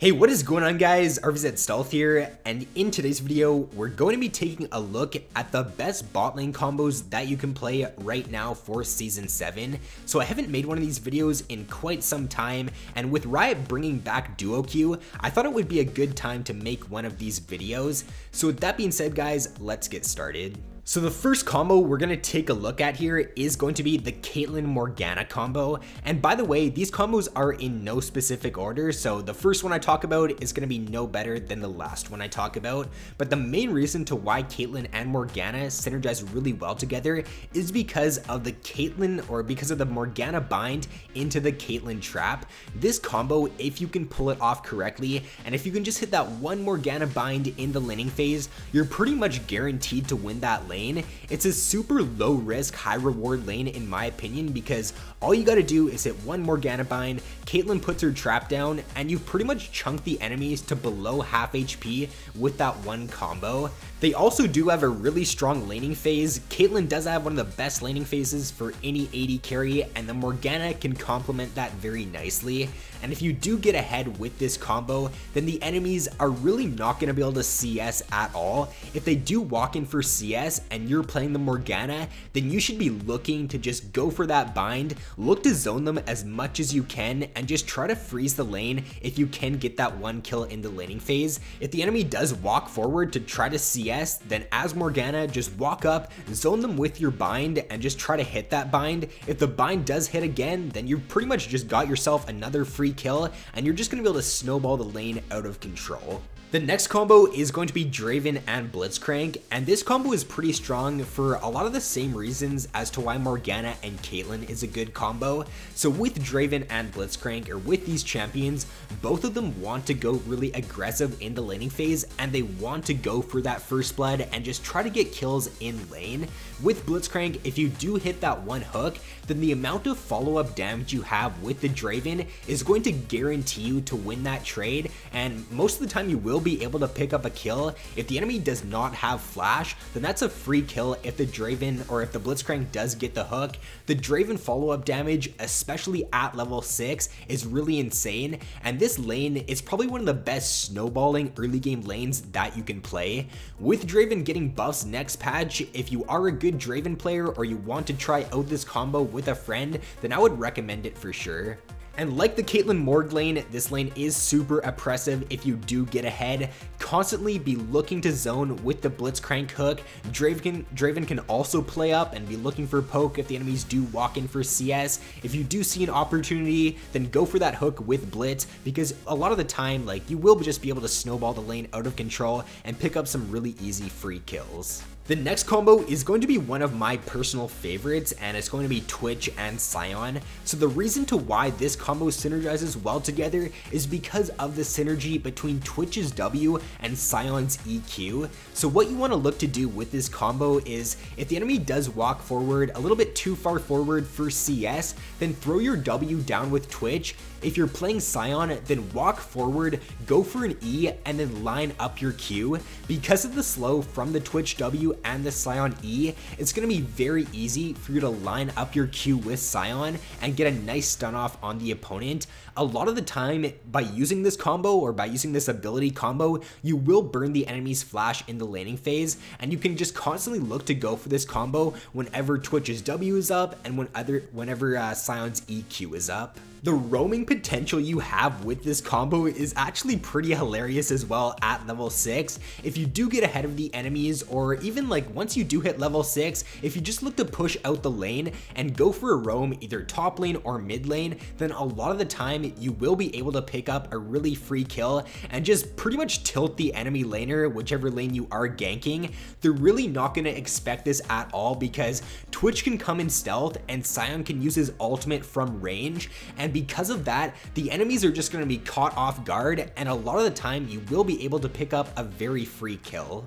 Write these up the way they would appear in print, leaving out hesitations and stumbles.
Hey, what is going on guys? RvzStealth here, and in today's video, we're going to be taking a look at the best bot lane combos that you can play right now for Season 7. So I haven't made one of these videos in quite some time, and with Riot bringing back duo queue, I thought it would be a good time to make one of these videos. So with that being said guys, let's get started. So the first combo we're going to take a look at here is going to be the Caitlyn Morgana combo. And by the way, these combos are in no specific order. So the first one I talk about is going to be no better than the last one I talk about. But the main reason to why Caitlyn and Morgana synergize really well together is because of the Caitlyn, or because of the Morgana bind into the Caitlyn trap. This combo, if you can pull it off correctly, and if you can just hit that one Morgana bind in the laning phase, you're pretty much guaranteed to win that lane. It's a super low risk, high reward lane in my opinion, because all you gotta do is hit one Morgana bind, Caitlyn puts her trap down, and you've pretty much chunked the enemies to below half HP with that one combo. They also do have a really strong laning phase. Caitlyn does have one of the best laning phases for any AD carry, and the Morgana can complement that very nicely. And if you do get ahead with this combo, then the enemies are really not going to be able to CS at all. If they do walk in for CS and you're playing the Morgana, then you should be looking to just go for that bind, look to zone them as much as you can, and just try to freeze the lane if you can get that one kill in the laning phase. If the enemy does walk forward to try to CS, then as Morgana, just walk up, zone them with your bind, and just try to hit that bind. If the bind does hit again, then you've pretty much just got yourself another free kill, and you're just going to be able to snowball the lane out of control. The next combo is going to be DRAVEN and Blitzcrank, and this combo is pretty strong for a lot of the same reasons as to why Morgana and Caitlyn is a good combo. So with DRAVEN and Blitzcrank, or with these champions, both of them want to go really aggressive in the laning phase, and they want to go for that first blood and just try to get kills in lane. With Blitzcrank, if you do hit that one hook, then the amount of follow-up damage you have with the DRAVEN is going to guarantee you to win that trade, and most of the time you will be able to pick up a kill. If the enemy does not have flash, then that's a free kill if the DRAVEN, or if the Blitzcrank does get the hook. The DRAVEN follow-up damage, especially at level 6, is really insane, and this lane is probably one of the best snowballing early game lanes that you can play. With DRAVEN getting buffs next patch, if you are a good DRAVEN player or you want to try out this combo with a friend, then I would recommend it for sure. And like the Caitlyn Morg lane, this lane is super oppressive if you do get ahead. Constantly be looking to zone with the Blitzcrank hook. DRAVEN can also play up and be looking for poke if the enemies do walk in for CS. If you do see an opportunity, then go for that hook with Blitz, because a lot of the time, like, you will just be able to snowball the lane out of control and pick up some really easy free kills. The next combo is going to be one of my personal favorites, and it's going to be Twitch and SION. So the reason to why this combo synergizes well together is because of the synergy between Twitch's W and SION's EQ. So what you want to look to do with this combo is, if the enemy does walk forward a little bit too far forward for CS, then throw your W down with Twitch. If you're playing SION, then walk forward, go for an E, and then line up your Q. Because of the slow from the Twitch W and the SION E, it's going to be very easy for you to line up your Q with SION and get a nice stun off on the opponent. A lot of the time, by using this combo, or by using this ability combo, you will burn the enemy's flash in the laning phase, and you can just constantly look to go for this combo whenever Twitch's W is up and whenever SION's EQ is up. The roaming potential you have with this combo is actually pretty hilarious as well at level 6. If you do get ahead of the enemies, or even like once you do hit level 6, if you just look to push out the lane and go for a roam either top lane or mid lane, then a lot of the time you will be able to pick up a really free kill and just pretty much tilt the enemy laner, whichever lane you are ganking. They're really not going to expect this at all, because Twitch can come in stealth and SION can use his ultimate from range, and because of that, the enemies are just going to be caught off guard, and a lot of the time you will be able to pick up a very free kill.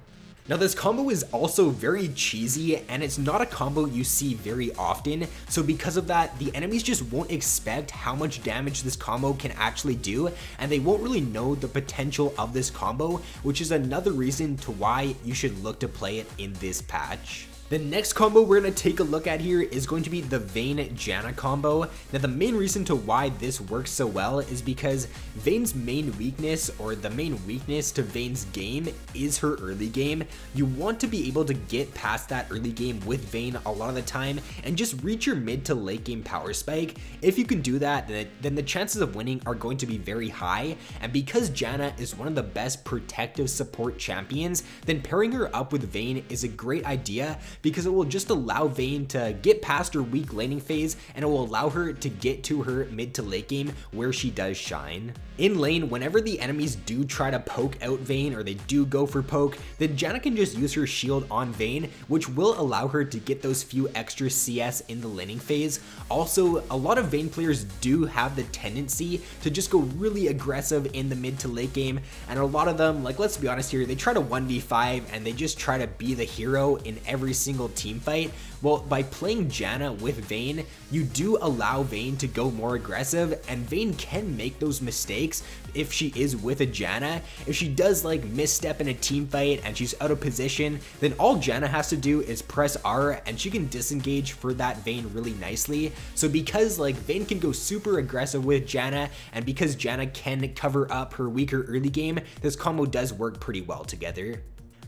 Now this combo is also very cheesy, and it's not a combo you see very often, so because of that, the enemies just won't expect how much damage this combo can actually do, and they won't really know the potential of this combo, which is another reason to why you should look to play it in this patch. The next combo we're going to take a look at here is going to be the VAYNE JANNA combo. Now the main reason to why this works so well is because VAYNE's main weakness, or the main weakness to VAYNE's game, is her early game. You want to be able to get past that early game with VAYNE a lot of the time and just reach your mid to late game power spike. If you can do that, then the chances of winning are going to be very high, and because JANNA is one of the best protective support champions, then pairing her up with VAYNE is a great idea, because it will just allow VAYNE to get past her weak laning phase, and it will allow her to get to her mid to late game where she does shine. In lane, whenever the enemies do try to poke out VAYNE, or they do go for poke, then JANNA can just use her shield on VAYNE, which will allow her to get those few extra CS in the laning phase. Also, a lot of VAYNE players do have the tendency to just go really aggressive in the mid to late game, and a lot of them, like, let's be honest here, they try to 1v5 and they just try to be the hero in every single team fight. Well, by playing JANNA with VAYNE, you do allow VAYNE to go more aggressive, and VAYNE can make those mistakes if she is with a JANNA. If she does like misstep in a team fight and she's out of position, then all JANNA has to do is press R and she can disengage for that VAYNE really nicely. So because like VAYNE can go super aggressive with JANNA, and because JANNA can cover up her weaker early game, this combo does work pretty well together.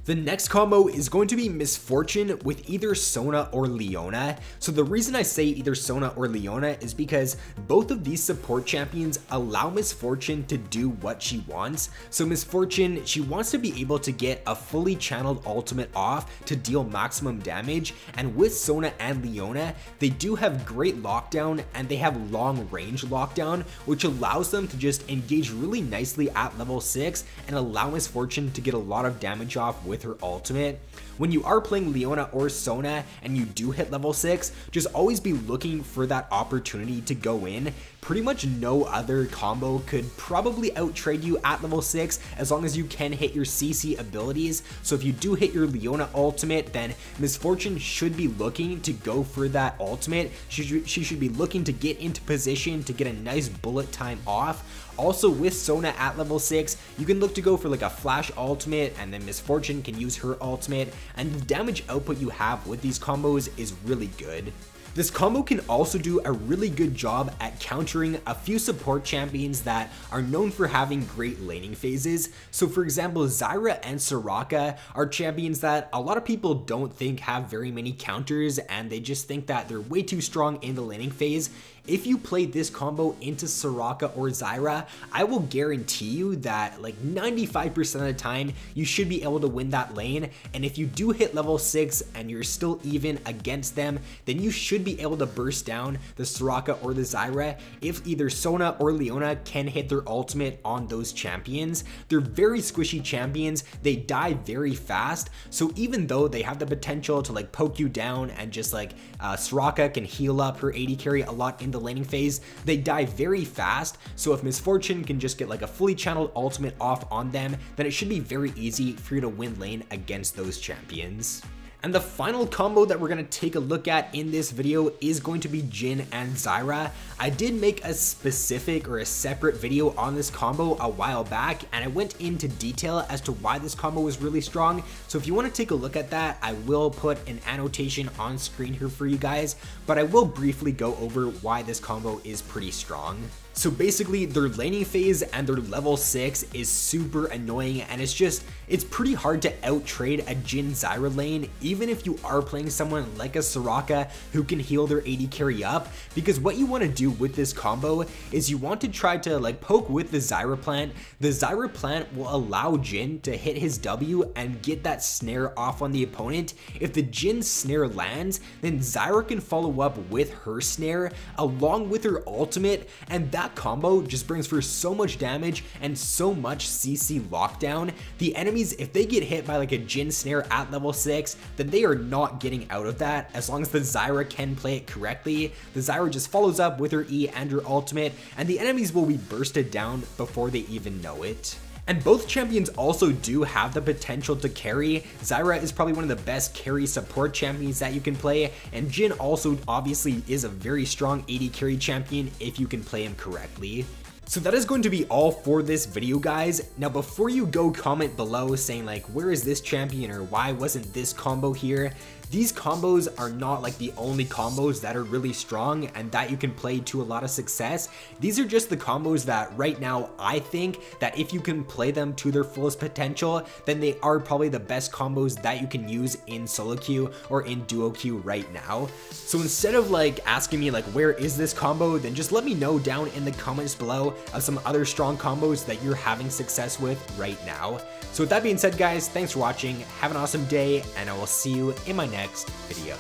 The next combo is going to be Misfortune with either Sona or Leona. So the reason I say either Sona or Leona is because both of these support champions allow Misfortune to do what she wants. So Misfortune, she wants to be able to get a fully channeled ultimate off to deal maximum damage, and with Sona and Leona, they do have great lockdown and they have long range lockdown, which allows them to just engage really nicely at level 6 and allow Misfortune to get a lot of damage off with her ultimate. When you are playing Leona or Sona and you do hit level 6, just always be looking for that opportunity to go in. Pretty much no other combo could probably outtrade you at level 6 as long as you can hit your CC abilities. So if you do hit your Leona ultimate, then Misfortune should be looking to go for that ultimate. She should be looking to get into position to get a nice bullet time off. Also with Sona at level 6, you can look to go for like a flash ultimate, and then Misfortune can use her ultimate, and the damage output you have with these combos is really good. This combo can also do a really good job at countering a few support champions that are known for having great laning phases. So for example, ZYRA and Soraka are champions that a lot of people don't think have very many counters, and they just think that they're way too strong in the laning phase. If you play this combo into Soraka or ZYRA, I will guarantee you that like 95% of the time you should be able to win that lane, and if you do hit level 6 and you're still even against them, then you should be able to burst down the Soraka or the ZYRA if either Sona or Leona can hit their ultimate on those champions. They're very squishy champions, they die very fast, so even though they have the potential to like poke you down and just like Soraka can heal up her AD carry a lot in the laning phase, they die very fast. So if Misfortune can just get like a fully channeled ultimate off on them, then it should be very easy for you to win lane against those champions. And the final combo that we're going to take a look at in this video is going to be JHIN and ZYRA. I did make a specific or a separate video on this combo a while back, and I went into detail as to why this combo was really strong. So if you want to take a look at that, I will put an annotation on screen here for you guys, but I will briefly go over why this combo is pretty strong. So basically their laning phase and their level 6 is super annoying, and it's pretty hard to out-trade a JHIN ZYRA lane, even if you are playing someone like a Soraka who can heal their AD carry up, because what you want to do with this combo is you want to try to like poke with the ZYRA plant. The ZYRA plant will allow JHIN to hit his W and get that snare off on the opponent. If the JHIN snare lands, then ZYRA can follow up with her snare along with her ultimate, and that combo just brings for so much damage and so much CC lockdown. The enemies, if they get hit by like a JHIN snare at level 6, then they are not getting out of that as long as the ZYRA can play it correctly. The ZYRA just follows up with her E and her ultimate, and the enemies will be bursted down before they even know it. And both champions also do have the potential to carry. ZYRA is probably one of the best carry support champions that you can play, and JHIN also obviously is a very strong AD carry champion if you can play him correctly. So that is going to be all for this video, guys. Now, before you go comment below saying like, where is this champion or why wasn't this combo here? These combos are not like the only combos that are really strong and that you can play to a lot of success. These are just the combos that right now I think that if you can play them to their fullest potential, then they are probably the best combos that you can use in solo queue or in duo queue right now. So instead of like asking me like, where is this combo, then just let me know down in the comments below of some other strong combos that you're having success with right now. So with that being said, guys, thanks for watching, have an awesome day, and I will see you in my next video.